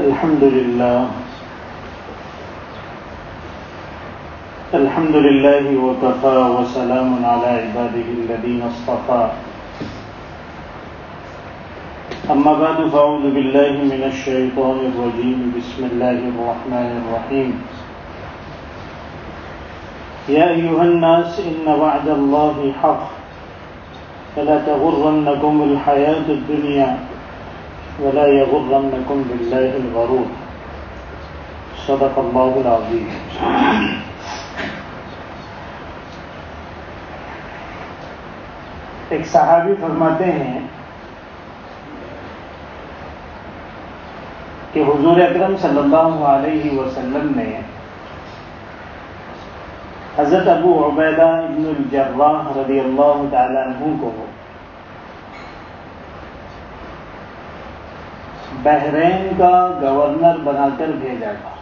الحمد لله وكفى وسلام على عباده الذين اصطفى أما بعد فأعوذ بالله من الشيطان الرجيم بسم الله الرحمن الرحيم يا أيها الناس إن وعد الله حق فلا تغرنكم الحياة الدنيا ولا يغرنكم بالله الغرور صدق الله العظيم. ایک صحابی فرماتے ہیں کہ حضور اکرم صلی اللہ علیہ وسلم نے حضرت ابو عبیدہ ابن الجراح رضی اللہ تعالی عنہ کو بحرین کا گورنر بنا کر بھیجا تھا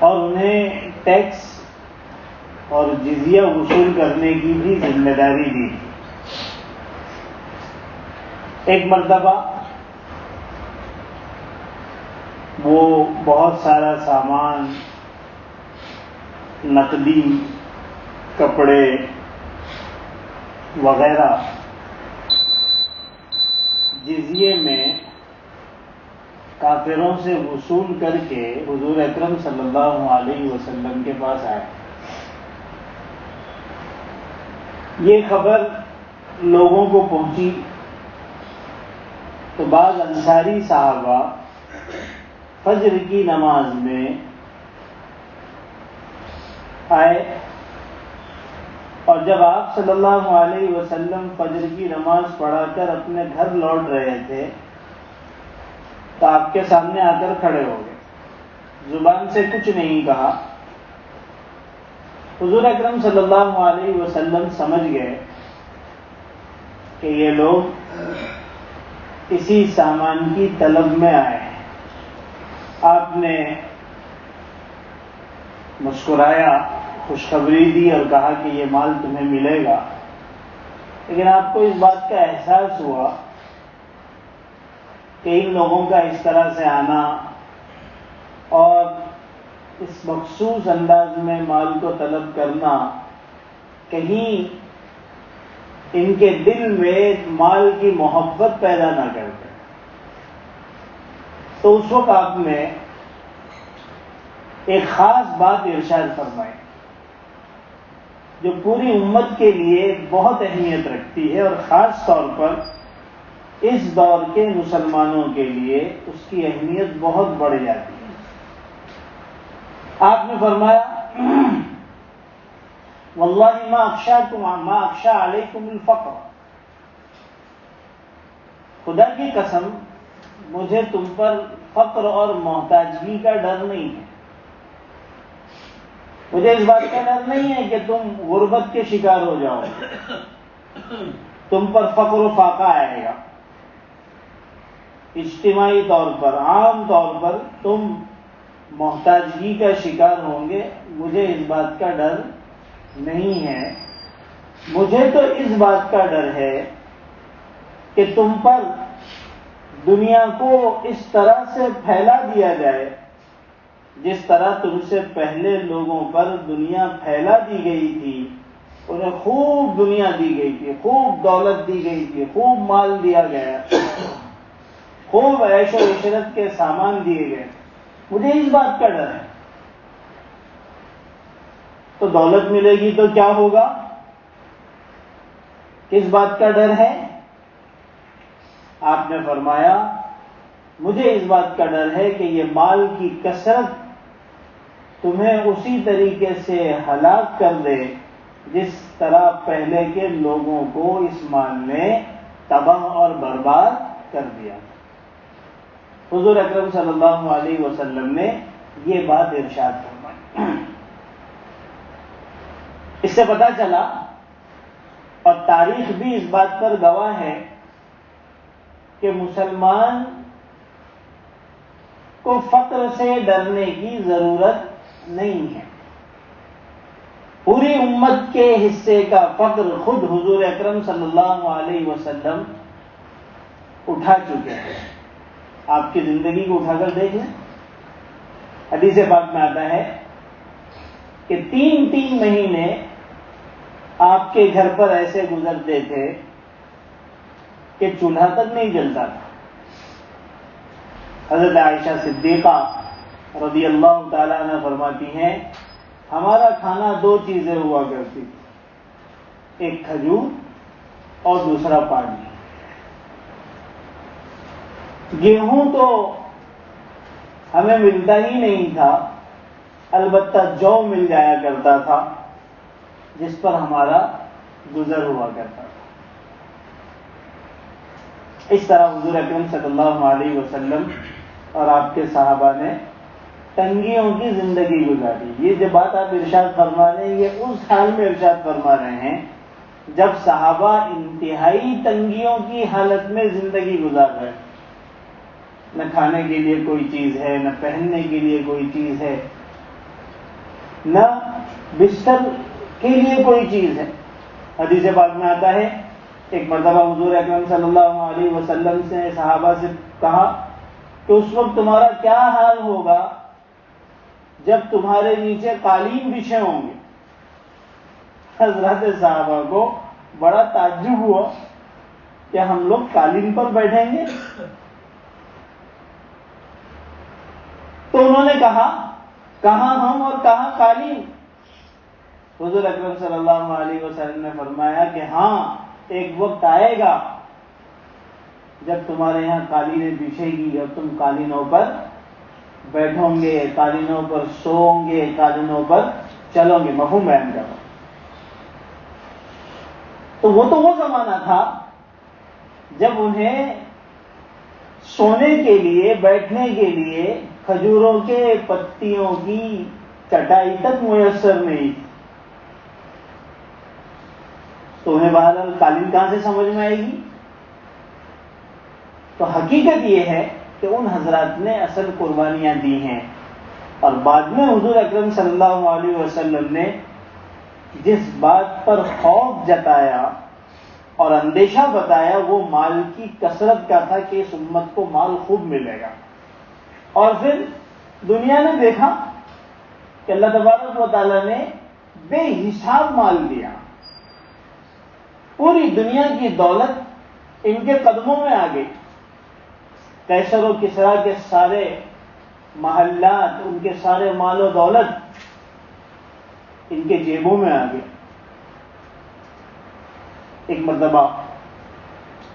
اور انہیں ٹیکس اور جزیہ وصول کرنے کی بھی ذمہ داری دی. ایک مرتبہ وہ بہت سارا سامان، نقدی، کپڑے وغیرہ جزیے میں کافروں سے وصول کر کے حضور اکرم صلی اللہ علیہ وسلم کے پاس آئے. یہ خبر لوگوں کو پہنچی تو بعض انصاری صحابہ فجر کی نماز میں آئے اور جب آپ صلی اللہ علیہ وسلم فجر کی نماز پڑھا کر اپنے گھر لوٹ رہے تھے تو آپ کے سامنے آ کر کھڑے ہو گئے. زبان سے کچھ نہیں کہا. حضور اکرم صلی اللہ علیہ وسلم سمجھ گئے کہ یہ لوگ اسی سامان کی طلب میں آئے ہیں. آپ نے مسکرایا، خوشخبری دی اور کہا کہ یہ مال تمہیں ملے گا، لیکن آپ کو اس بات کا احساس ہوا کہ ان لوگوں کا اس طرح سے آنا اور اس مخصوص انداز میں مال کو طلب کرنا کہیں ان کے دل میں مال کی محبت پیدا نہ کر دے. تو اس وقت آپ نے ایک خاص بات ارشاد فرمائی جو پوری امت کے لیے بہت اہمیت رکھتی ہے اور خاص طور پر اس دور کے مسلمانوں کے لیے اس کی اہمیت بہت بڑھ جاتی ہے. آپ نے فرمایا واللہ ما اخشى علیکم الفقر، خدا کی قسم مجھے تم پر فقر اور محتاجگی کا ڈر نہیں ہے. مجھے اس بات کا ڈر نہیں ہے کہ تم غربت کے شکار ہو جاؤ، تم پر فقر و فاقہ آئے گا، اجتماعی طور پر، عام طور پر تم محتاجگی کا شکار ہوں گے. مجھے اس بات کا ڈر نہیں ہے. مجھے تو اس بات کا ڈر ہے کہ تم پر دنیا کو اس طرح سے پھیلا دیا جائے جس طرح تم سے پہلے لوگوں پر دنیا پھیلا دی گئی تھی. انہیں خوب دنیا دی گئی تھی، خوب دولت دی گئی تھی، خوب مال دیا گیا، خوب عیش و عشرت کے سامان دیے گئے. مجھے اس بات کا ڈر ہے. تو دولت ملے گی تو کیا ہوگا؟ کس بات کا ڈر ہے؟ آپ نے فرمایا مجھے اس بات کا ڈر ہے کہ یہ مال کی کثرت تمہیں اسی طریقے سے ہلاک کر دے جس طرح پہلے کے لوگوں کو اس مال نے تباہ اور برباد کر دیا. حضور اکرم صلی اللہ علیہ وسلم نے یہ بات ارشاد فرمائی. اس سے پتہ چلا اور تاریخ بھی اس بات پر گواہ ہے کہ مسلمان کو فقر سے ڈرنے کی ضرورت نہیں ہے. پوری امت کے حصے کا فقر خود حضور اکرم صلی اللہ علیہ وسلم اٹھا چکے ہیں. آپ کی زندگی کو اٹھا کر دیکھ لیں. حدیث پاک میں آتا ہے کہ 3 مہینے آپ کے گھر پر ایسے گزرتے تھے کہ چولہا تک نہیں جلتا تھا. حضرت عائشہ صدیقہ رضی اللہ تعالیٰ عنہ فرماتی ہیں ہمارا کھانا 2 چیزیں ہوا کرتی تھی، ایک کھجور اور دوسرا پانی. گیہوں تو ہمیں ملتا ہی نہیں تھا، البتہ جو مل جایا کرتا تھا جس پر ہمارا گزر ہوا کرتا تھا. اس طرح حضور اکرم صلی اللہ علیہ وسلم اور آپ کے صحابہ نے تنگیوں کی زندگی گزاری. یہ جو بات آپ ارشاد فرما رہے ہیں یہ اس حال میں ارشاد فرما رہے ہیں جب صحابہ انتہائی تنگیوں کی حالت میں زندگی گزار رہے ہیں. نہ کھانے کے لیے کوئی چیز ہے، نہ پہننے کے لیے کوئی چیز ہے، نہ بستر کے لیے کوئی چیز ہے. حدیث پاک میں آتا ہے ایک مرتبہ حضور اکرم صلی اللہ علیہ وسلم سے صحابہ سے کہا کہ اس وقت تمہارا کیا حال ہوگا جب تمہارے نیچے قالین بچھے ہوں گے. حضرات صحابہ کو بڑا تعجب ہوا کہ ہم لوگ قالین پر بیٹھیں گے. تو انہوں نے کہا کہاں ہم اور کہاں قالین. حضور اکرم صلی اللہ علیہ وسلم نے فرمایا کہ ہاں ایک وقت آئے گا جب تمہارے یہاں قالینیں بچھے گی اور تم قالینوں پر بیٹھو گے، قالینوں پر سوؤ گے، قالینوں پر چلو گے. مفہوم بیان کرو. تو وہ زمانہ تھا جب انہیں سونے کے لیے، بیٹھنے کے لیے کھجوروں کے پتیوں کی چٹائی تک میسر نہیں تھی. تو انہیں بہرحال قالین کہاں سے سمجھ میں آئے گی. تو حقیقت یہ ہے کہ ان حضرات نے اصل قربانیاں دی ہیں، اور بعد میں حضور اکرم صلی اللہ علیہ وسلم نے جس بات پر خوف جتایا اور اندیشہ بتایا وہ مال کی کثرت کا تھا کہ اس امت کو مال خوب ملے گا. اور پھر دنیا نے دیکھا کہ اللہ تبارک و تعالیٰ نے بے حساب مال دیا. پوری دنیا کی دولت ان کے قدموں میں آ گئی. قیصر و کسریٰ کے سارے محلات، ان کے سارے مال و دولت ان کے جیبوں میں آ گئے. ایک مرتبہ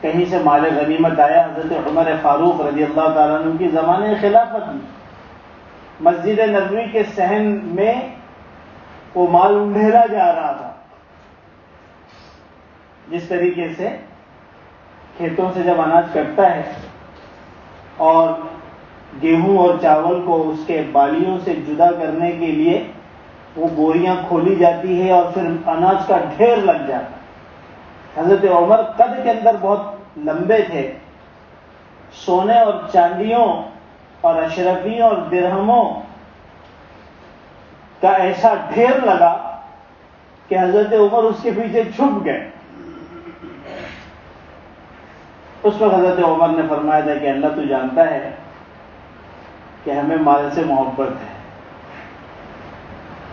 کہیں سے مال غنیمت آیا. حضرت عمر فاروق رضی اللہ تعالیٰ عنہ کی زمانے خلافت میں مسجد نبوی کے صحن میں وہ مال انڈھیلا جا رہا تھا. جس طریقے سے کھیتوں سے جب اناج کٹتا ہے اور گیہوں اور چاول کو اس کے بالیوں سے جدا کرنے کے لیے وہ بوریاں کھولی جاتی ہے اور پھر اناج کا ڈھیر لگ جاتا ہے. حضرت عمر قد کے اندر بہت لمبے تھے. سونے اور چاندیوں اور اشرفیوں اور درہموں کا ایسا ڈھیر لگا کہ حضرت عمر اس کے پیچھے چھپ گئے. اس وقت حضرت عمر نے فرمایا تھا کہ اللہ تو جانتا ہے کہ ہمیں مال سے محبت ہے.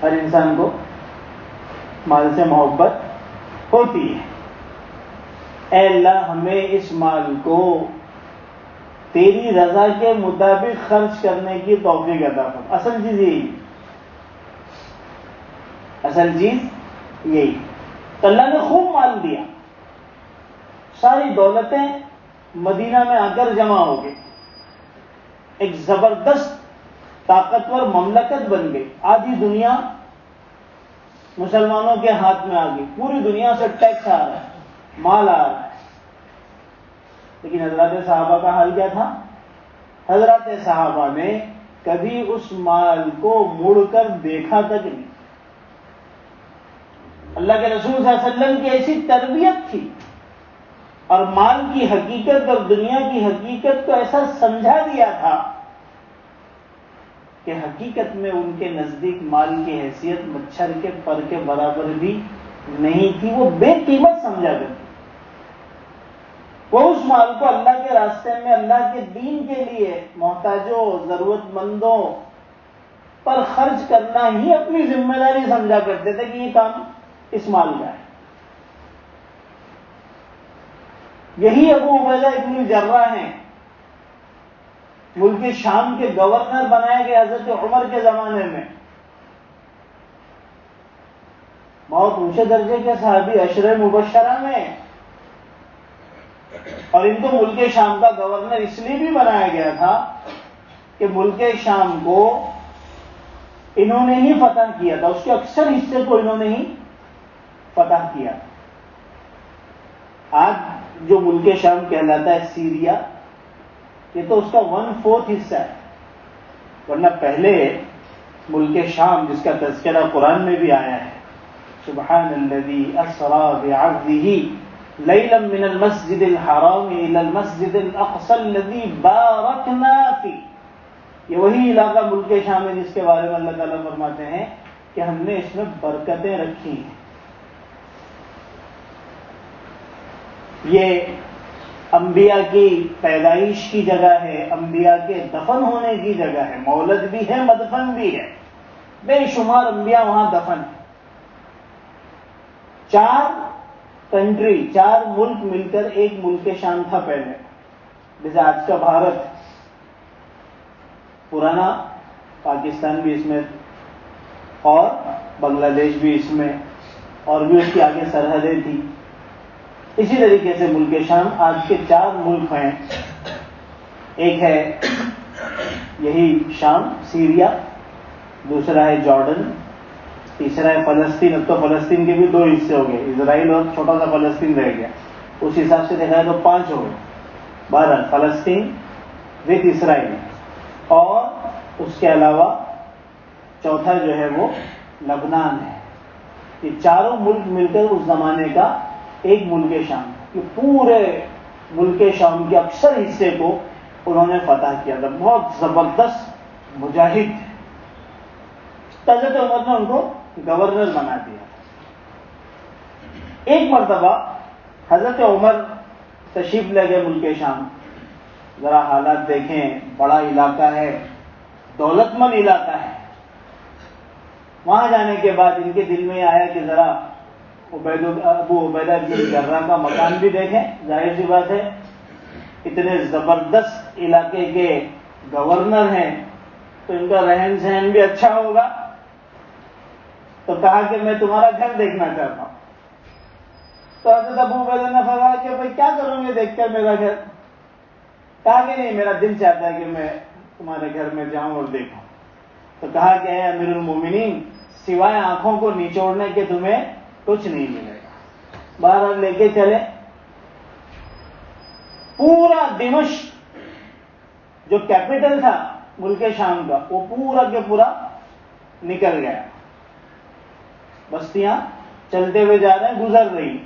ہر انسان کو مال سے محبت ہوتی ہے. اے اللہ ہمیں اس مال کو تیری رضا کے مطابق خرچ کرنے کی توفیق عطا فرما. اصل چیز یہی، اصل چیز یہی. تو اللہ نے خوب مال دیا. ساری دولتیں مدینہ میں آ کر جمع ہو گئی. ایک زبردست طاقتور مملکت بن گئی. آدھی دنیا مسلمانوں کے ہاتھ میں آ گئی. پوری دنیا سے ٹیکس آ رہا ہے، مال آ رہا ہے. لیکن حضرات صحابہ کا حال کیا تھا؟ حضرات صحابہ نے کبھی اس مال کو مڑ کر دیکھا تک نہیں. اللہ کے رسول صلی اللہ علیہ وسلم کی ایسی تربیت تھی اور مال کی حقیقت اور دنیا کی حقیقت کو ایسا سمجھا دیا تھا کہ حقیقت میں ان کے نزدیک مال کی حیثیت مچھر کے پر کے برابر بھی نہیں تھی. وہ بے قیمت سمجھا کرتے. وہ اس مال کو اللہ کے راستے میں، اللہ کے دین کے لیے محتاجوں، ضرورت مندوں پر خرچ کرنا ہی اپنی ذمہ داری سمجھا کرتے تھے کہ یہ کام اس مال کا ہے. یہی ابو عبیدہ ابن الجراح ہیں، ملک شام کے گورنر بنائے گئے حضرت عمر کے زمانے میں. بہت اونچے درجے کے صحابی، عشرہ مبشرہ میں، اور ان کو ملک شام کا گورنر اس لیے بھی بنایا گیا تھا کہ ملک شام کو انہوں نے ہی فتح کیا تھا، اس کے اکثر حصے کو انہوں نے ہی فتح کیا. آج جو ملک شام کہلاتا ہے سیریا، یہ تو اس کا 1/4 حصہ ہے. ورنہ پہلے ملک شام جس کا تذکرہ قرآن میں بھی آیا ہے، سبحان الذی اسری بعبدہ لیلا من المسجد الحرام الى المسجد الاقصى الذی بارکنا فیہ. یہ وہی علاقہ ملک شام ہے جس کے بارے میں اللہ تعالیٰ فرماتے ہیں کہ ہم نے اس میں برکتیں رکھی ہیں. یہ انبیاء کی پیدائش کی جگہ ہے، انبیاء کے دفن ہونے کی جگہ ہے، مولد بھی ہے، مدفن بھی ہے. بے شمار انبیاء وہاں دفن ہیں. 4 کنٹری، 4 ملک مل کر ایک ملک شام تھا پہلے، جیسے آج کا بھارت. پرانا پاکستان بھی اس میں، اور بنگلہ دیش بھی اس میں، اور بھی اس کی آگے سرحدیں تھی. اسی طریقے سے ملک شام آج کے 4 ملک ہیں. ایک ہے یہی شام، سیریا، دوسرا ہے جارڈن، تیسرا ہے فلسطین. اب تو فلسطین کے بھی 2 حصے ہو گئے، اسرائیل اور چھوٹا سا فلسطین رہ گیا. اس حساب سے دیکھا جائے تو 5 ہو گئے. بہرحال فلسطین وتھ اسرائیل، اور اس کے علاوہ چوتھا جو ہے وہ لبنان ہے. یہ چاروں ملک مل کر اس زمانے کا ایک ملک شام. یہ پورے ملک شام کے اکثر حصے کو انہوں نے فتح کیا تھا. بہت زبردست مجاہد. حضرت عمر نے ان کو گورنر بنا دیا. ایک مرتبہ حضرت عمر تشریف لے گئے ملک شام. ذرا حالات دیکھیں، بڑا علاقہ ہے، دولت مند علاقہ ہے. وہاں جانے کے بعد ان کے دل میں آیا کہ ذرا ابو عبیدہ بن الجراح کا مکان بھی دیکھیں. ظاہر سی بات ہے، اتنے زبردست علاقے کے گورنر ہیں تو ان کا رہن سہن بھی اچھا ہوگا. تو کہا کہ میں تمہارا گھر دیکھنا چاہتا ہوں. تو حضرت ابو عبیدہ نے فرمایا کہ بھائی کیا کروں گے دیکھ کر میرا گھر؟ کہا کہ نہیں، میرا دل چاہتا ہے کہ میں تمہارے گھر میں جاؤں اور دیکھوں. تو کہا کہ اے امیر المومنین، سوائے آنکھوں کو نچوڑنے کے تمہیں کچھ نہیں ملے گا. باہر لے کے چلے. پورا دمشق جو کیپٹل تھا ملک شام کا، وہ پورا کے پورا نکل گیا. بستیاں چلتے ہوئے جا رہے ہیں، گزر رہی.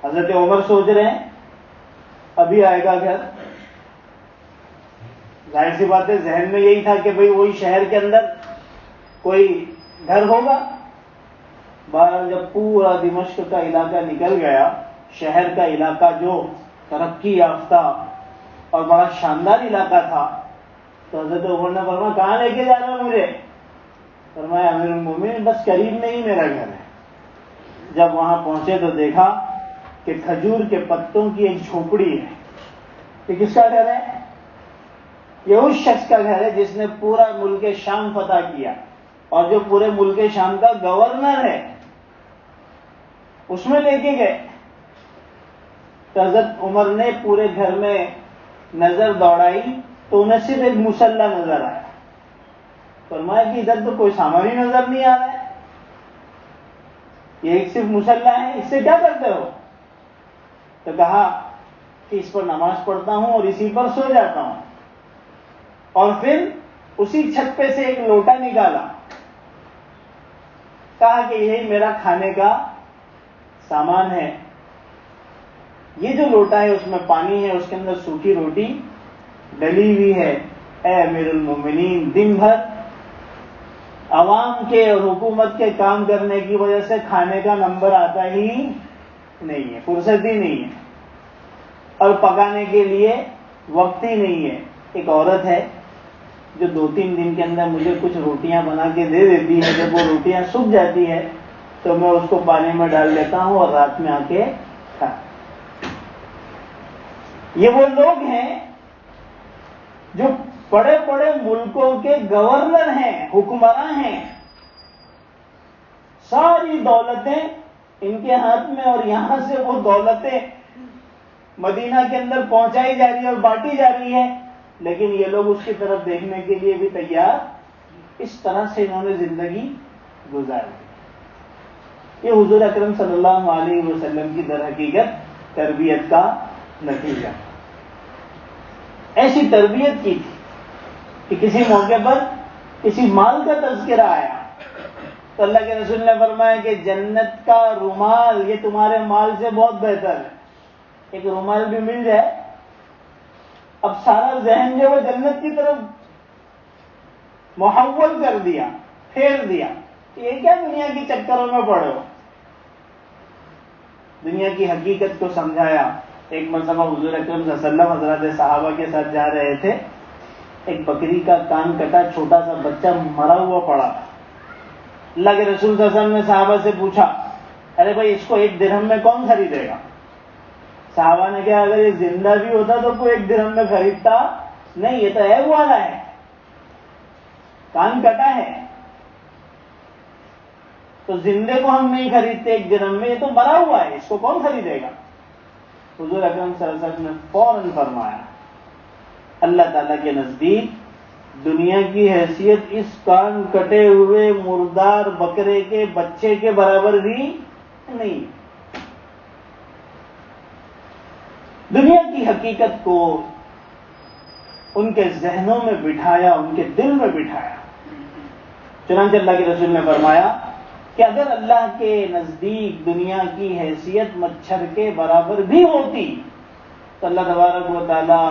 حضرت عمر سوچ رہے ہیں ابھی آئے گا گھر. ظاہر سی بات ہے ذہن میں یہی تھا کہ بھئی وہی شہر کے اندر کوئی گھر ہوگا. بہرحال جب پورا دمشق کا علاقہ نکل گیا، شہر کا علاقہ جو ترقی یافتہ اور بڑا شاندار علاقہ تھا، تو حضرت عمر نے فرمایا کہاں لے کے جا رہے ہو مجھے؟ فرمایا امیر المومنین بس قریب میں ہی میرا گھر ہے. جب وہاں پہنچے تو دیکھا کہ کھجور کے پتوں کی ایک جھوپڑی ہے. یہ کس کا گھر ہے؟ یہ اس شخص کا گھر ہے جس نے پورا ملک شام فتح کیا اور جو پورے ملک شام کا گورنر ہے. اس میں لے کے گئے. تو حضرت عمر نے پورے گھر میں نظر دوڑائی تو انہیں صرف ایک مصلی نظر آیا. فرمایا کہ ادھر تو کوئی سامان ہی نظر نہیں آ رہا ہے، یہ ایک صرف مصلی ہے، اس سے کیا کرتے ہو؟ تو کہا کہ اس پر نماز پڑھتا ہوں اور اسی پر سو جاتا ہوں. اور پھر اسی چھت پہ سے ایک لوٹا نکالا. کہا کہ یہی میرا کھانے کا سامان ہے. یہ جو لوٹا ہے اس میں پانی ہے، اس کے اندر سوکھی روٹی ڈلی ہوئی ہے. اے امیر المومنین، دن بھر عوام کے اور حکومت کے کام کرنے کی وجہ سے کھانے کا نمبر آتا ہی نہیں ہے، فرصت ہی نہیں ہے. اور پکانے کے لیے وقت ہی نہیں ہے. ایک عورت ہے جو 2-3 دن کے اندر مجھے کچھ روٹیاں بنا کے دے دیتی ہے. جب وہ روٹیاں سوکھ جاتی ہے تو میں اس کو پانی میں ڈال لیتا ہوں اور رات میں آ کے کھا. یہ وہ لوگ ہیں جو بڑے بڑے ملکوں کے گورنر ہیں, حکمراں ہیں, ساری دولتیں ان کے ہاتھ میں, اور یہاں سے وہ دولتیں مدینہ کے اندر پہنچائی جا رہی ہے اور بانٹی جا رہی ہے, لیکن یہ لوگ اس کی طرف دیکھنے کے لیے بھی تیار. اس طرح سے انہوں نے زندگی گزاری. یہ حضور اکرم صلی اللہ علیہ وسلم کی در حقیقت تربیت کا نتیجہ. ایسی تربیت کی تھی کہ کسی موقع پر کسی مال کا تذکرہ آیا تو اللہ کے رسول نے فرمایا کہ جنت کا رومال یہ تمہارے مال سے بہت بہتر ہے. ایک رومال بھی مل جائے, اب سارا ذہن جو وہ جنت کی طرف محول کر دیا, پھیر دیا. یہ کیا دنیا کی چکروں میں پڑے ہو. دنیا کی حقیقت کو سمجھایا. ایک مرتبہ حضور اکرم صلی اللہ علیہ وسلم حضرات صحابہ کے ساتھ جا رہے تھے. ایک بکری کا کان کٹا چھوٹا سا بچہ مرا ہوا پڑا تھا. اللہ کے رسول صلی اللہ علیہ وسلم نے صحابہ سے پوچھا, ارے بھائی اس کو 1 درہم میں کون خریدے گا؟ صحابہ نے کہا اگر یہ زندہ بھی ہوتا تو کوئی 1 درہم میں خریدتا نہیں, یہ تو ہے والا ہے, کان کٹا ہے, تو زندے کو ہم نہیں خریدتے 1 درہم میں, یہ تو مرا ہوا ہے, اس کو کون خریدے گا؟ حضور اکرم صلی اللہ علیہ وسلم نے فوراً فرمایا اللہ تعالیٰ کے نزدیک دنیا کی حیثیت اس کان کٹے ہوئے مردار بکرے کے بچے کے برابر بھی نہیں. دنیا کی حقیقت کو ان کے ذہنوں میں بٹھایا, ان کے دل میں بٹھایا. چنانچہ اللہ کے رسول نے فرمایا کہ اگر اللہ کے نزدیک دنیا کی حیثیت مچھر کے برابر بھی ہوتی تو اللہ تبارک و تعالی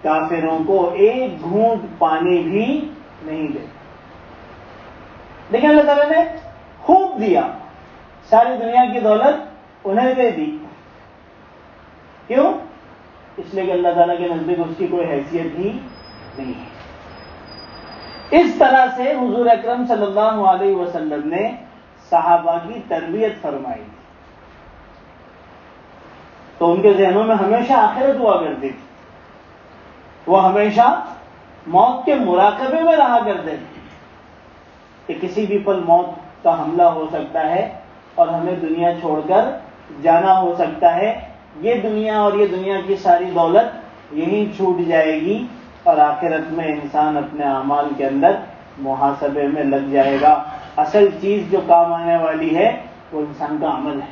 کافروں کو 1 گھونٹ پانی بھی نہیں دے. لیکن اللہ تعالیٰ نے خوب دیا, ساری دنیا کی دولت انہیں دے دی. کیوں؟ اس لیے کہ اللہ تعالیٰ کے نزدیک اس کی کوئی حیثیت ہی نہیں ہے. اس طرح سے حضور اکرم صلی اللہ علیہ وسلم نے صحابہ کی تربیت فرمائی, تو ان کے ذہنوں میں ہمیشہ آخرت ہوا کرتی تھی. وہ ہمیشہ موت کے مراقبے میں رہا کرتے تھے کہ کسی بھی پل موت کا حملہ ہو سکتا ہے اور ہمیں دنیا چھوڑ کر جانا ہو سکتا ہے. یہ دنیا اور یہ دنیا کی ساری دولت یہیں چھوٹ جائے گی اور آخرت میں انسان اپنے اعمال کے اندر محاسبے میں لگ جائے گا. اصل چیز جو کام آنے والی ہے وہ انسان کا عمل ہے.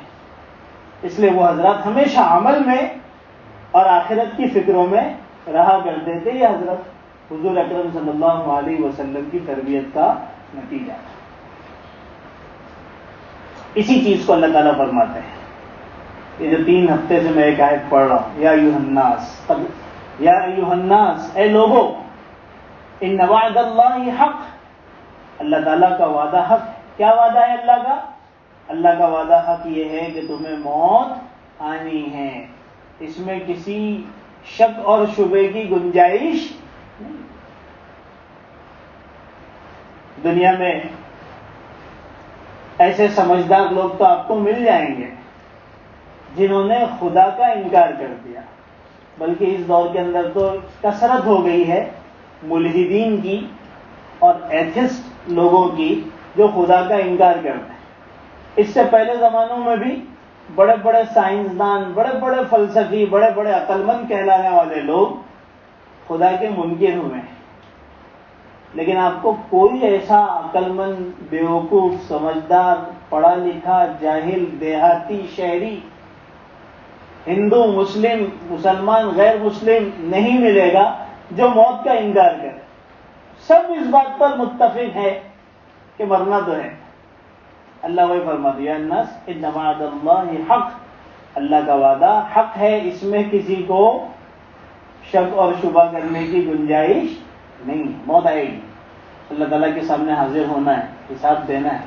اس لیے وہ حضرات ہمیشہ عمل میں اور آخرت کی فکروں میں رہا کرتے تھے. یہ حضرت حضور اکرم صلی اللہ علیہ وسلم کی تربیت کا نتیجہ ہے. اسی چیز کو اللہ تعالیٰ فرماتے ہیں. یہ جو 3 ہفتے سے میں ایک آیت پڑھ رہا ہوں, یا ایھا الناس, یا ایھا الناس, اے لوگو, ان وعد اللہ حق, اللہ تعالیٰ کا وعدہ حق. کیا وعدہ ہے اللہ کا؟ اللہ کا وعدہ حق یہ ہے کہ تمہیں موت آنی ہے, اس میں کسی شک اور شبے کی گنجائش نہیں. دنیا میں ایسے سمجھدار لوگ تو آپ کو مل جائیں گے جنہوں نے خدا کا انکار کر دیا, بلکہ اس دور کے اندر تو کثرت ہو گئی ہے ملحدین کی اور ایتھسٹ لوگوں کی جو خدا کا انکار کرتے ہیں. اس سے پہلے زمانوں میں بھی بڑے بڑے سائنسدان, بڑے بڑے فلسفی, بڑے بڑے عقل مند کہلانے والے لوگ خدا کے منکر ہوئے ہیں. لیکن آپ کو کوئی ایسا عقل مند, بیوقوف, سمجھدار, پڑھا لکھا, جاہل, دیہاتی, شہری, ہندو, مسلم, مسلمان, غیر مسلم نہیں ملے گا جو موت کا انکار کرے. سب اس بات پر متفق ہے کہ مرنا تو ہے. اللہ وہی فرماتے ہیں الناس ان وعد اللہ حق, اللہ کا وعدہ حق ہے, اس میں کسی کو شک اور شبہ کرنے کی گنجائش نہیں. موت آئے گی, اللہ تعالیٰ کے سامنے حاضر ہونا ہے, حساب دینا ہے.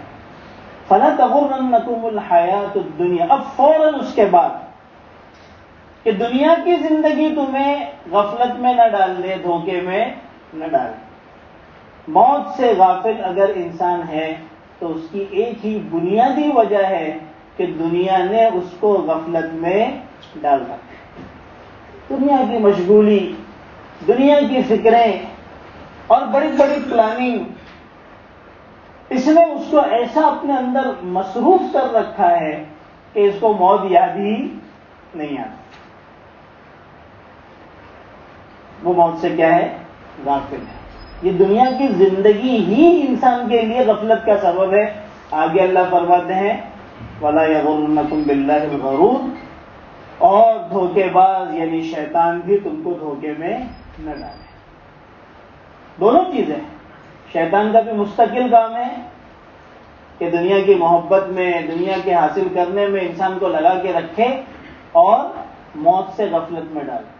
فلا تغرنکم الحیات الدنیا, اب فوراً اس کے بعد کہ دنیا کی زندگی تمہیں غفلت میں نہ ڈال دے، دھوکے میں نہ ڈال دے۔ موت سے غافل اگر انسان ہے تو اس کی ایک ہی بنیادی وجہ ہے کہ دنیا نے اس کو غفلت میں ڈال رکھا۔ دنیا کی مشغولی، دنیا کی فکریں اور بڑی بڑی پلاننگ، اس نے اس کو ایسا اپنے اندر مصروف کر رکھا ہے کہ اس کو موت یاد ہی نہیں آتی۔ وہ موت سے کیا ہے؟ غافل ہے۔ یہ دنیا کی زندگی ہی انسان کے لیے غفلت کا سبب ہے۔ آگے اللہ فرماتے ہیں وَلَا يَغُرُّنَّكُمْ بِاللَّهِ الْغَرُورُ، اور دھوکے باز یعنی شیطان بھی تم کو دھوکے میں نہ ڈالے۔ دونوں چیزیں، شیطان کا بھی مستقل کام ہے کہ دنیا کی محبت میں، دنیا کے حاصل کرنے میں انسان کو لگا کے رکھے اور موت سے غفلت میں ڈالے۔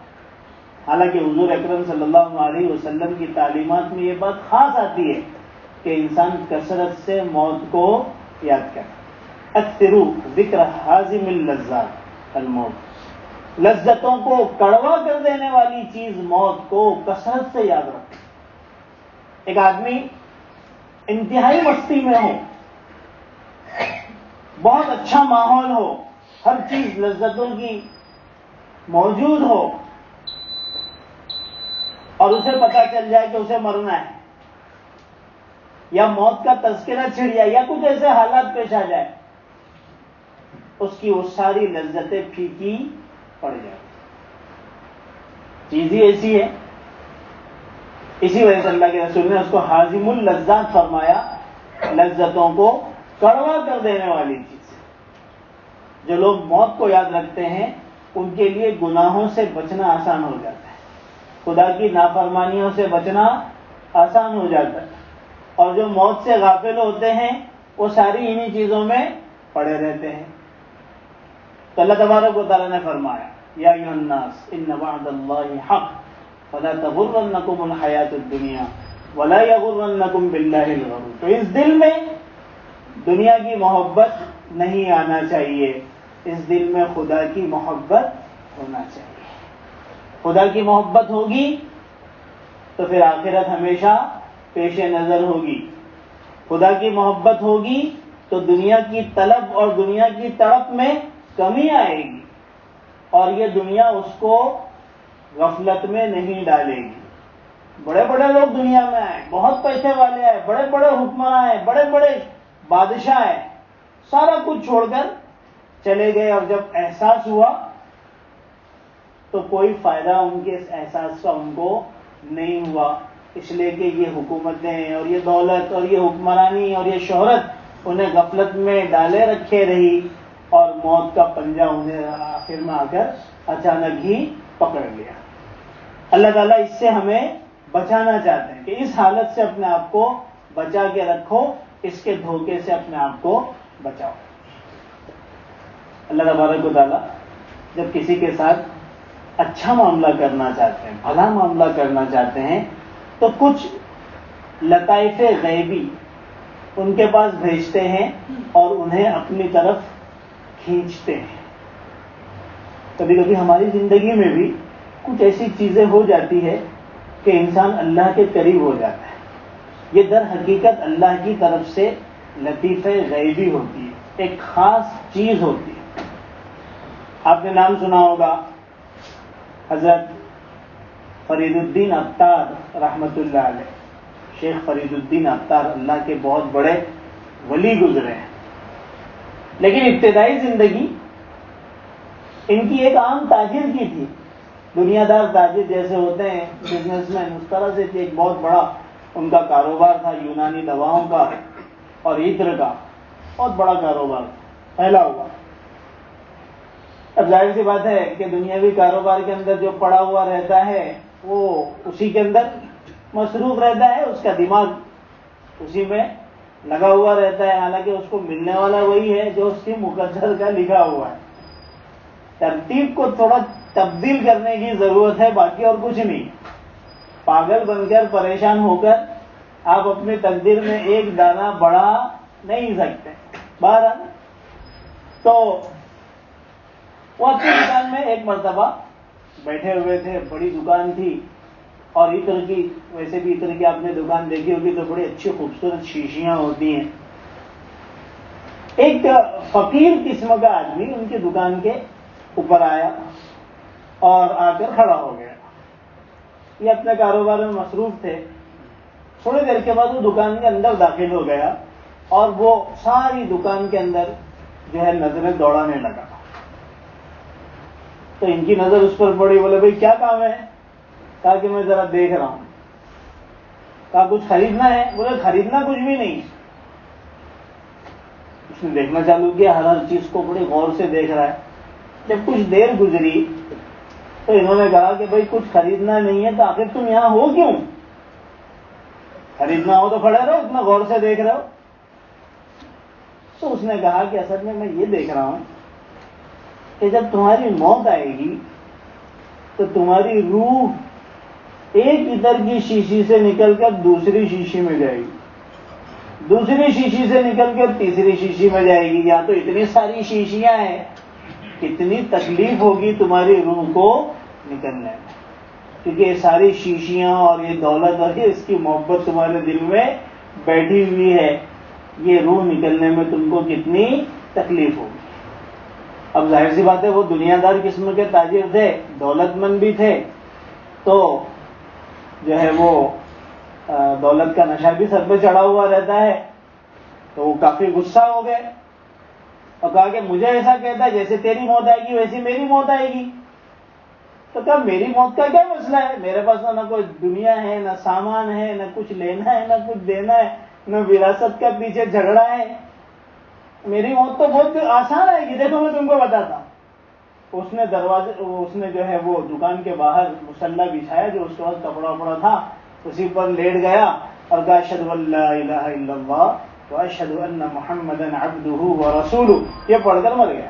حالانکہ حضور اکرم صلی اللہ علیہ وسلم کی تعلیمات میں یہ بات خاص آتی ہے کہ انسان کثرت سے موت کو یاد کرے۔ اکثروا ذکر حازم اللذات الموت، لذتوں کو کڑوا کر دینے والی چیز موت کو کثرت سے یاد رکھے۔ ایک آدمی انتہائی مستی میں ہو، بہت اچھا ماحول ہو، ہر چیز لذتوں کی موجود ہو، اور اسے پتا چل جائے کہ اسے مرنا ہے، یا موت کا تذکرہ چھڑ جائے، یا کچھ ایسے حالات پیش آ جائے، اس کی وہ ساری لذتیں پھیکی پڑ جائیں۔ چیز ہی ایسی ہے، اسی وجہ سے اللہ کے رسول نے اس کو حازم اللذات فرمایا، لذتوں کو کڑوا کر دینے والی چیز۔ جو لوگ موت کو یاد رکھتے ہیں ان کے لیے گناہوں سے بچنا آسان ہو جاتا ہے، خدا کی نافرمانیوں سے بچنا آسان ہو جاتا ہے، اور جو موت سے غافل ہوتے ہیں وہ ساری انہی چیزوں میں پڑے رہتے ہیں۔ تو اللہ تبارک و تعالیٰ نے فرمایا یا ایھا الناس ان وعد اللہ حق فلا تغرنکم الحیاۃ الدنیا ولا یغرنکم باللہ الغرور۔ تو اس دل میں دنیا کی محبت نہیں آنا چاہیے، اس دل میں خدا کی محبت ہونا چاہیے۔ خدا کی محبت ہوگی تو پھر آخرت ہمیشہ پیش نظر ہوگی، خدا کی محبت ہوگی تو دنیا کی طلب اور دنیا کی تڑپ میں کمی آئے گی، اور یہ دنیا اس کو غفلت میں نہیں ڈالے گی۔ بڑے بڑے لوگ دنیا میں آئے، بہت پیسے والے آئے، بڑے بڑے حکمراں آئے، بڑے بڑے بادشاہ آئے، سارا کچھ چھوڑ کر چلے گئے، اور جب احساس ہوا تو کوئی فائدہ ان کے اس احساس کا ان کو نہیں ہوا، اس لیے کہ یہ حکومتیں اور یہ دولت اور یہ حکمرانی اور یہ شہرت انہیں غفلت میں ڈالے رکھے رہی، اور موت کا پنجہ انہیں آخر میں آ کر اچانک ہی پکڑ لیا۔ اللہ تعالیٰ اس سے ہمیں بچانا چاہتے ہیں کہ اس حالت سے اپنے آپ کو بچا کے رکھو، اس کے دھوکے سے اپنے آپ کو بچاؤ۔ اللہ تبارک و تعالیٰ جب کسی کے ساتھ اچھا معاملہ کرنا چاہتے ہیں، بھلا معاملہ کرنا چاہتے ہیں، تو کچھ لطائف غیبی ان کے پاس بھیجتے ہیں اور انہیں اپنی طرف کھینچتے ہیں۔ کبھی کبھی ہماری زندگی میں بھی کچھ ایسی چیزیں ہو جاتی ہے کہ انسان اللہ کے قریب ہو جاتا ہے۔ یہ در حقیقت اللہ کی طرف سے لطیفہ غیبی ہوتی ہے، ایک خاص چیز ہوتی ہے۔ آپ نے نام سنا ہوگا حضرت فرید الدین عطار رحمۃ اللہ علیہ۔ شیخ فرید الدین عطار اللہ کے بہت بڑے ولی گزرے ہیں، لیکن ابتدائی زندگی ان کی ایک عام تاجر کی تھی، دنیا دار تاجر جیسے ہوتے ہیں، بزنس مین، اس طرح سے ایک بہت بڑا ان کا کاروبار تھا، یونانی دواؤں کا اور عطر کا بہت بڑا کاروبار پھیلا ہوا۔ اب ظاہر سی بات ہے کہ دنیاوی کاروبار کے اندر جو پڑا ہوا رہتا ہے وہ اسی کے اندر مصروف رہتا ہے، اس کا دماغ اسی میں لگا ہوا رہتا ہے، حالانکہ اس کو ملنے والا وہی ہے جو اس کی مقدر کا لکھا ہوا ہے۔ ترتیب کو تھوڑا تبدیل کرنے کی ضرورت ہے، باقی اور کچھ نہیں۔ پاگل بن کر پریشان ہو کر آپ اپنی تقدیر میں ایک دانہ بڑھا نہیں سکتے۔ بہرحال تو وہ اپنی دکان میں ایک مرتبہ بیٹھے ہوئے تھے، بڑی دکان تھی، اور عطر کی، ویسے بھی عطر کی آپ نے دکان دیکھی ہوگی تو بڑی اچھی خوبصورت شیشیاں ہوتی ہیں. ایک فقیر قسم کا آدمی ان کی دکان کے اوپر آیا اور آ کر کھڑا ہو گیا. یہ اپنے کاروبار میں مصروف تھے. تھوڑی دیر کے بعد وہ دکان کے اندر داخل ہو گیا اور وہ ساری دکان کے اندر جو ہے نظریں دوڑانے لگا. تو ان کی نظر اس پر پڑی. بولے بھائی کیا کام ہے؟ کہا کہ میں ذرا دیکھ رہا ہوں. کہا کچھ خریدنا ہے؟ بولے خریدنا کچھ بھی نہیں. اس نے دیکھنا چالو کیا، ہر چیز کو بڑی غور سے دیکھ رہا ہے. جب کچھ دیر گزری تو انہوں نے کہا کہ بھائی کچھ خریدنا نہیں ہے تو آخر تم یہاں ہو کیوں؟ خریدنا ہو تو کھڑے رہو، اتنا غور سے دیکھ رہے ہو. تو اس نے کہا کہ اصل میں یہ دیکھ رہا ہوں کہ جب تمہاری موت آئے گی تو تمہاری روح ایک ادھر کی شیشی سے نکل کر دوسری شیشی میں جائے گی، دوسری شیشی سے نکل کر تیسری شیشی میں جائے گی. یا تو اتنی ساری شیشیاں ہیں، کتنی تکلیف ہوگی تمہاری روح کو نکلنے میں، کیونکہ یہ ساری شیشیاں اور یہ دولت اور یہ اس کی محبت تمہارے دل میں بیٹھی ہوئی ہے. یہ روح نکلنے میں تم کو کتنی تکلیف ہوگی. اب ظاہر سی بات ہے وہ دنیا دار قسم کے تاجر تھے، دولت مند بھی تھے، تو جو ہے وہ دولت کا نشہ بھی سر پہ چڑھا ہوا رہتا ہے. تو وہ کافی غصہ ہو گئے اور کہا کہ مجھے ایسا کہتا ہے جیسے تیری موت آئے گی ویسی میری موت آئے گی. تو کہا میری موت کا کیا مسئلہ ہے؟ میرے پاس نہ کوئی دنیا ہے، نہ سامان ہے، نہ کچھ لینا ہے، نہ کچھ دینا ہے، نہ وراثت کا پیچھے جھگڑا ہے. میری موت تو بہت آسان آئے گی، دیکھو میں تم کو بتاتا ہوں. اس نے جو ہے وہ دکان کے باہر مصلی بچھایا، جو اس کے بعد کپڑا وپڑا تھا اسی پر لیٹ گیا اور کہا اشہد ان لا الہ الا اللہ واشہد ان محمدا عبدہ ورسولہ، یہ پڑھ کر مر گیا.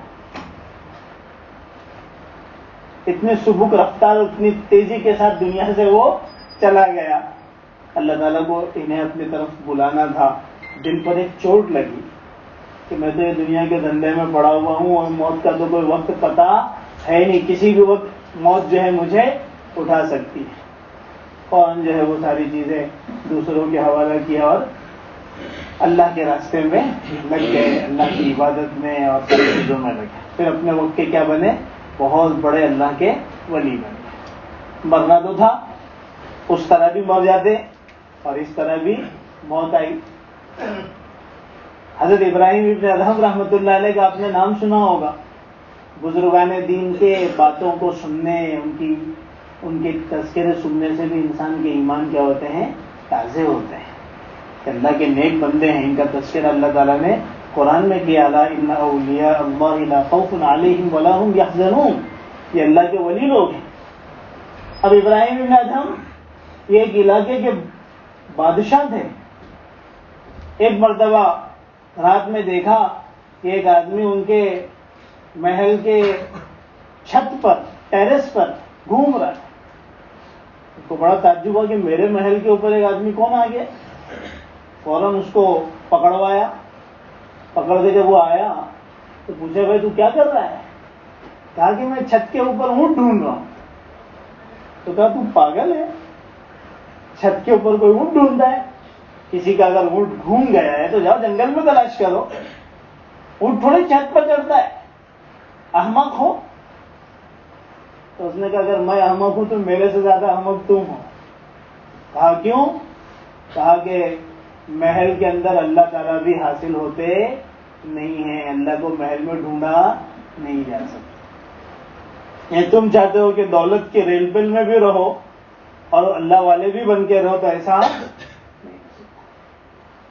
اتنی سبک رفتار، اتنی تیزی کے ساتھ دنیا سے وہ چلا گیا. اللہ تعالیٰ کو انہیں اپنی طرف بلانا تھا. دل پر ایک چوٹ لگی کہ میں تو یہ دنیا کے دھندے میں پڑا ہوا ہوں اور موت کا تو کوئی وقت پتہ ہے نہیں، کسی بھی وقت موت جو ہے مجھے اٹھا سکتی ہے. اور جو ہے وہ ساری چیزیں دوسروں کے حوالہ کیا اور اللہ کے راستے میں لگ گئے، اللہ کی عبادت میں اور ساری چیزوں میں لگے. پھر اپنے وقت کے کیا بنے؟ بہت بڑے اللہ کے ولی بنے. مرنا تو تھا، اس طرح بھی مر جاتے اور اس طرح بھی موت آئی. حضرت ابراہیم ابن ادہم رحمۃ اللہ علیہ کا آپ نے نام سنا ہوگا. بزرگان دین کے باتوں کو سننے، ان کے تذکرے سننے سے بھی انسان کے ایمان کیا ہوتے ہیں؟ تازے ہوتے ہیں. کہ اللہ کے نیک بندے ہیں، ان کا تذکرہ اللہ تعالیٰ نے قرآن میں کیا. الا ان اولیاء اللہ لا خوف علیہم ولا هم یحزنون، یہ اللہ کے ولی لوگ ہیں. اب ابراہیم ابن ادہم یہ ایک علاقے کے بادشاہ تھے. ایک مرتبہ رات میں دیکھا کہ ایک آدمی ان کے محل کے چھت پر، ٹیرس پر گھوم رہا ہے. اس کو بڑا تعجب ہوا کہ میرے محل کے اوپر ایک آدمی کون آ گیا. فوراً اس کو پکڑوایا. پکڑ کے جب وہ آیا تو پوچھا بھائی تو کیا کر رہا ہے؟ کہا کہ میں چھت کے اوپر اونٹ ڈھونڈ رہا ہوں. تو کہا تو پاگل ہے، چھت کے اوپر کوئی اونٹ ڈھونڈتا ہے؟ کسی کا اگر اونٹ گھوم گیا ہے تو جاؤ جنگل میں تلاش کرو، اونٹ تھوڑی چھت پر چڑھتا ہے، احمق ہو. تو اس نے کہا اگر میں احمق ہوں تو میرے سے زیادہ احمق تم ہو. کہا کیوں؟ کہا کہ محل کے اندر اللہ تعالیٰ بھی حاصل ہوتے نہیں ہیں، اللہ کو محل میں ڈھونڈا نہیں جا سکتا. یہ تم چاہتے ہو کہ دولت کے ریل پل میں بھی رہو اور اللہ والے بھی بن کے رہو، تو ایسا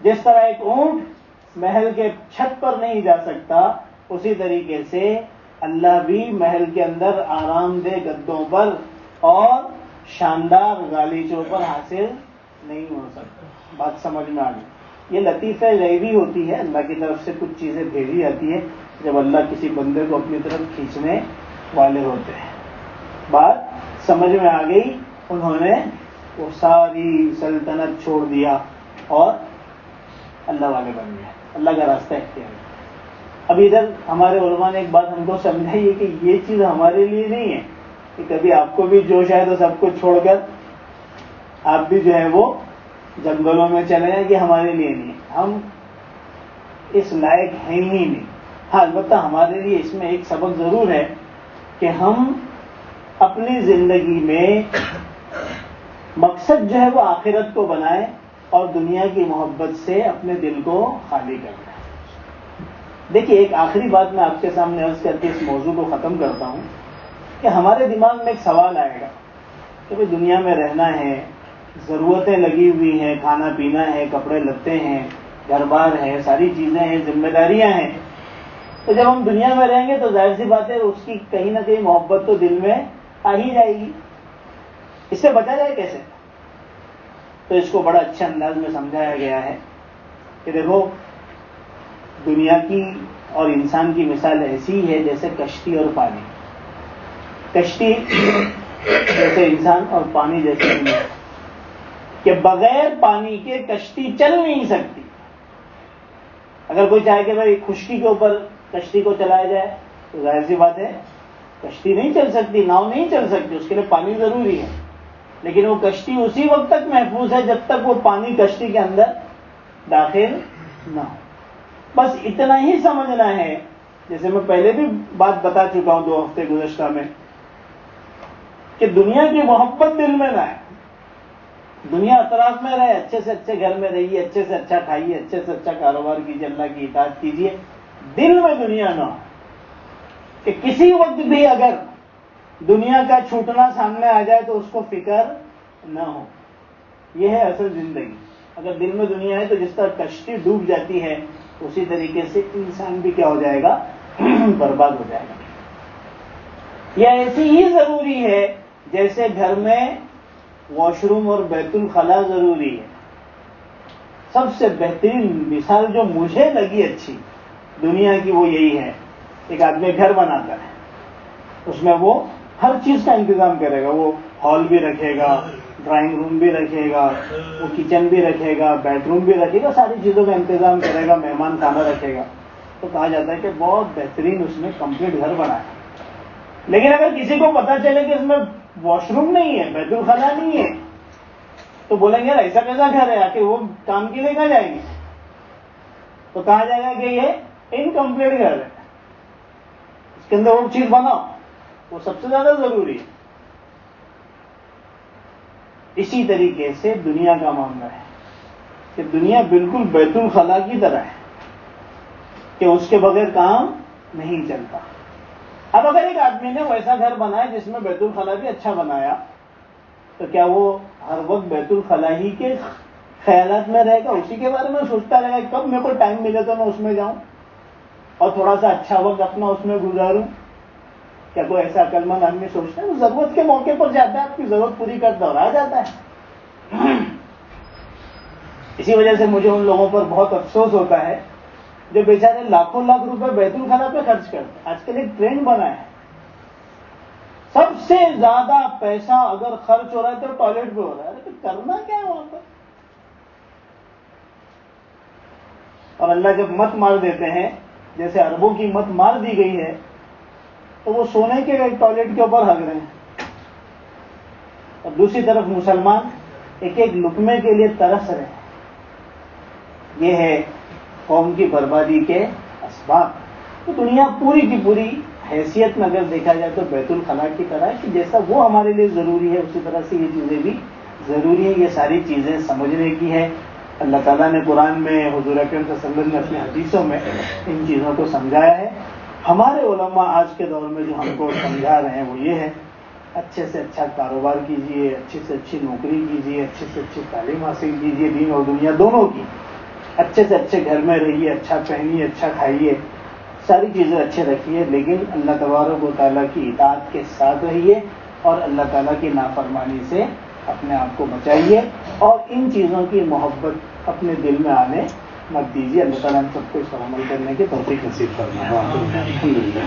جس طرح ایک اونٹ محل کے چھت پر نہیں جا سکتا، اسی طریقے سے اللہ بھی محل کے اندر آرام دہ گدوں پر اور شاندار غالیچوں پر حاصل نہیں ہو سکتا. بات سمجھ میں آ گئی؟ یہ لطیفہ غیبی ہوتی ہے، اللہ کی طرف سے کچھ چیزیں بھیجی جاتی ہے جب اللہ کسی بندے کو اپنی طرف کھینچنے والے ہوتے ہیں. بات سمجھ میں آ گئی؟ انہوں نے وہ ساری سلطنت چھوڑ دیا اور اللہ والے بن گئے، اللہ کا راستہ اختیار کیا. اب ادھر ہمارے علماء نے ایک بات ہم کو سمجھائی ہے کہ یہ چیز ہمارے لیے نہیں ہے کہ کبھی آپ کو بھی جوش آئے تو سب کچھ چھوڑ کر آپ بھی جو ہے وہ جنگلوں میں چلے جائیں، کہ ہمارے لیے نہیں ہے، ہم اس لائق ہیں ہی نہیں۔ ہاں البتہ ہمارے لیے اس میں ایک سبق ضرور ہے کہ ہم اپنی زندگی میں مقصد جو ہے وہ آخرت کو بنائیں اور دنیا کی محبت سے اپنے دل کو خالی کر دیں۔ دیکھیے ایک آخری بات میں آپ کے سامنے عرض کر کے اس موضوع کو ختم کرتا ہوں کہ ہمارے دماغ میں ایک سوال آئے گا کہ بھئی دنیا میں رہنا ہے، ضرورتیں لگی ہوئی ہیں، کھانا پینا ہے، کپڑے لتے ہیں، گھر بار ہے، ساری چیزیں ہیں، ذمہ داریاں ہیں، تو جب ہم دنیا میں رہیں گے تو ظاہر سی بات ہے اس کی کہیں نہ کہیں محبت تو دل میں آ ہی جائے گی۔ اس سے بچا جائے کیسے؟ تو اس کو بڑا اچھے انداز میں سمجھایا گیا ہے کہ دیکھو دنیا کی اور انسان کی مثال ایسی ہے جیسے کشتی اور پانی، کشتی جیسے انسان اور پانی جیسے دنیا، کہ بغیر پانی کے کشتی چل نہیں سکتی۔ اگر کوئی چاہے کہ بھائی خشکی کے اوپر کشتی کو چلایا جائے تو ظاہر سی بات ہے کشتی نہیں چل سکتی، ناؤ نہیں چل سکتی، اس کے لیے پانی ضروری ہے، لیکن وہ کشتی اسی وقت تک محفوظ ہے جب تک وہ پانی کشتی کے اندر داخل نہ ہو۔ بس اتنا ہی سمجھنا ہے، جیسے میں پہلے بھی بات بتا چکا ہوں 2 ہفتے گزشتہ میں، کہ دنیا کی محبت دل میں نہ ہے۔ دنیا اطراف میں رہے، اچھے سے اچھے گھر میں رہیے، اچھے سے اچھا کھائیے، اچھے سے اچھا کاروبار کیجیے، اللہ کی اطاعت کیجیے، دل میں دنیا نہ ہو کہ کسی وقت بھی اگر دنیا کا چھوٹنا سامنے آ جائے تو اس کو فکر نہ ہو۔ یہ ہے اصل زندگی۔ اگر دل میں دنیا ہے تو جس طرح کشتی ڈوب جاتی ہے اسی طریقے سے انسان بھی کیا ہو جائے گا؟ برباد ہو جائے گا۔ یہ ایسی ہی ضروری ہے جیسے گھر میں واش روم اور بیت الخلاء ضروری ہے۔ سب سے بہترین مثال جو مجھے لگی اچھی دنیا کی وہ یہی ہے، ایک آدمی گھر بناتا ہے، اس میں وہ ہر چیز کا انتظام کرے گا، وہ ہال بھی رکھے گا، ڈرائنگ روم بھی رکھے گا، وہ کچن بھی رکھے گا، بیڈ روم بھی رکھے گا، ساری چیزوں کا انتظام کرے گا، مہمان خانہ رکھے گا، تو کہا جاتا ہے کہ بہت بہترین اس نے کمپلیٹ گھر بنایا۔ لیکن اگر کسی کو پتا چلے کہ اس میں واش روم نہیں ہے، بیت الخلاء نہیں ہے، تو بولیں گے ایسا کیسا گھر ہے، آخر وہ کام کے لیے کہاں جائے گی؟ تو کہا جائے گا کہ یہ انکمپلیٹ گھر ہے، اس کے اندر وہ چیز بناؤ، وہ سب سے زیادہ ضروری ہے۔ اسی طریقے سے دنیا کا معاملہ ہے کہ دنیا بالکل بیت الخلاء کی طرح ہے کہ اس کے بغیر کام نہیں چلتا۔ اب اگر ایک آدمی نے ویسا گھر بنایا جس میں بیت الخلاء بھی اچھا بنایا، تو کیا وہ ہر وقت بیت الخلاء ہی کے خیالات میں رہے گا، اسی کے بارے میں سوچتا رہے گا کب میرے کو ٹائم ملے تو میں اس میں جاؤں اور تھوڑا سا اچھا وقت اپنا اس میں گزاروں؟ کیا کوئی ایسا عقل مند آدمی سوچتا ہے؟ وہ ضرورت کے موقع پر جاتا ہے، آپ کی ضرورت پوری کرتا اور آ جاتا ہے۔ اسی وجہ سے مجھے ان لوگوں پر بہت افسوس ہوتا ہے جو بیچارے لاکھوں لاکھ روپے بیت الخلاء پہ خرچ کرتے ہیں۔ آج کل ایک ٹرینڈ بنا ہے، سب سے زیادہ پیسہ اگر خرچ ہو رہا ہے تو ٹوائلٹ پہ ہو رہا ہے۔ تو کرنا کیا ہے وہاں پر؟ اور اللہ جب مت مار دیتے ہیں، جیسے عربوں کی مت مار دی گئی ہے، تو وہ سونے کے ٹوائلٹ کے اوپر ہگ رہے ہیں، اور دوسری طرف مسلمان ایک ایک لقمے کے لیے ترس رہے ہیں۔ یہ ہے قوم کی بربادی کے اسباب۔ تو دنیا پوری کی پوری حیثیت میں اگر دیکھا جائے تو بیت الخلاء کی طرح ہے کہ جیسا وہ ہمارے لیے ضروری ہے اسی طرح سے یہ چیزیں بھی ضروری ہیں۔ یہ ساری چیزیں سمجھنے کی ہے۔ اللہ تعالیٰ نے قرآن میں، حضور اکرم صلی اللہ علیہ وسلم نے اپنی حدیثوں میں ان چیزوں کو سمجھایا ہے۔ ہمارے علماء آج کے دور میں جو ہم کو سمجھا رہے ہیں وہ یہ ہے، اچھے سے اچھا کاروبار کیجیے، اچھی سے اچھی نوکری کیجیے، اچھی سے اچھی تعلیم حاصل کیجیے، دین اور دنیا دونوں کی، اچھے سے اچھے گھر میں رہیے، اچھا پہنیے، اچھا کھائیے، ساری چیزیں اچھے رکھیے، لیکن اللہ تبارک و تعالیٰ کی اطاعت کے ساتھ رہیے اور اللہ تعالیٰ کی نافرمانی سے اپنے آپ کو بچائیے، اور ان چیزوں کی محبت اپنے دل میں آنے مت دیجیے۔ اللہ تعالیٰ ہم سب کو اس پر عمل کرنے کی توفیق نصیب فرمائے۔ الحمدللہ۔